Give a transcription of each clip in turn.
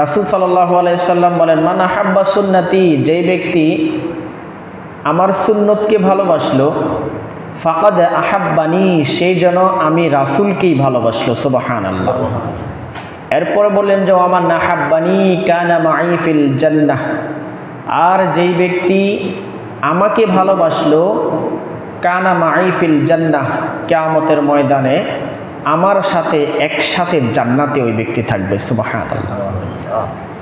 রাসূল সাল্লাল্লাহু আলাইহি সাল্লাম বলেন, মান আহাব্বা সুন্নতি, যেই ব্যক্তি আমার সুন্নতকে ভালোবাসলো, ফাকাদ আহাব্বানি, সেই যেন আমি রাসূলকেই ভালোবাসলো। সুবহানাল্লাহ। এরপরে বললেন যে ওয়ামান আহাব্বানি কানা মাই ফিল জান্নাহ, আর যেই ব্যক্তি আমাকে ভালোবাসলো, কানা মাই ফিল জান্নাহ, কিয়ামতের ময়দানে আমার সাথে একসাথে জান্নাতে ওই ব্যক্তি থাকবে। সুবহানাল্লাহ।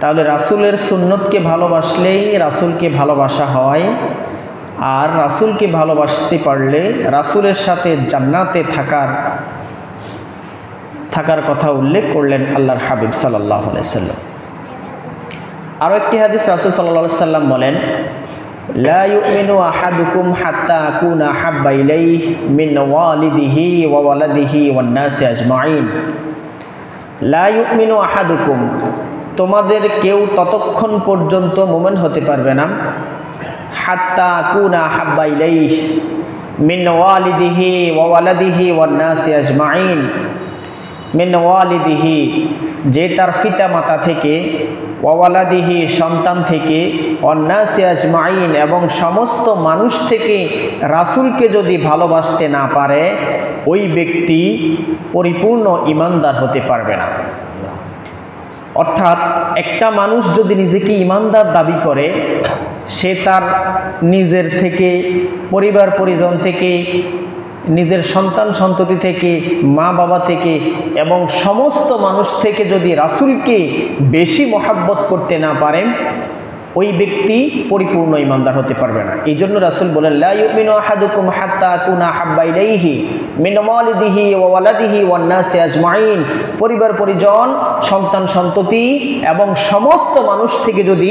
তাহলে রাসূলের সুন্নতকে ভালোবাসলেই রাসূলকে ভালোবাসা হয়, আর রাসূলকে ভালোবাসতে পারলে রাসূলের সাথে জান্নাতে থাকার কথা উল্লেখ করলেন আল্লাহর হাবিব সাল্লাল্লাহু আলাইহি সাল্লাম। আরও একটি হাদিস রাসূল সাল্লাল্লাহু আলাইহি সাল্লাম বলেন, লা ইউমিনু আহাদুকুম হাত্তা আকুনা হাব্বা ইলাইহি মিন ওয়ালিদিহি ওয়া ওয়ালাদিহি ওয়ান নাসি আজমাইন। লা ইউমিনু আহাদুকুম, তোমাদের কেউ ততক্ষণ পর্যন্ত মুমিন হতে পারবে না, হাত্তা আকুনা হাব্বা ইলাইহি মিন ওয়ালিদিহি ওয়া ওয়ালাদিহি ওয়ান নাসি আজমাইন। মিন ওয়ালিদিহি, যে তার পিতা মাতা থেকে, ওয়ালাদিহি, সন্তান থেকে, ওয়ান্নাসি আজমাইন, এবং সমস্ত মানুষ থেকে রাসূলকে যদি ভালোবাসতে না পারে, ওই ব্যক্তি পরিপূর্ণ ঈমানদার হতে পারবে না। অর্থাৎ একটা মানুষ যদি নিজেকে ঈমানদার দাবি করে, সে তার নিজের থেকে, পরিবার পরিজন থেকে, নিজের সন্তান সন্ততি থেকে, মা বাবা থেকে এবং সমস্ত মানুষ থেকে যদি রাসূলকে বেশি মহাব্বত করতে না পারেন, ওই ব্যক্তি পরিপূর্ণ ঈমানদার হতে পারবে না। এই জন্য রাসূল বলেন, লা ইউমিনু আহাদুকুম হাত্তা আকুনা হাব্বা ইলাইহি মিন ওয়ালিদিহি ওয়া ওয়ালাদিহি ওয়ান নাসি আজমাইন। পরিবার পরিজন, সন্তান সন্ততি এবং সমস্ত মানুষ থেকে যদি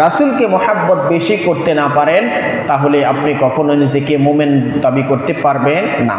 রাসূলকে মহাব্বত বেশি করতে না পারেন, তাহলে আপনি কখনো নিজেকে মুমিন দাবি করতে পারবেন না।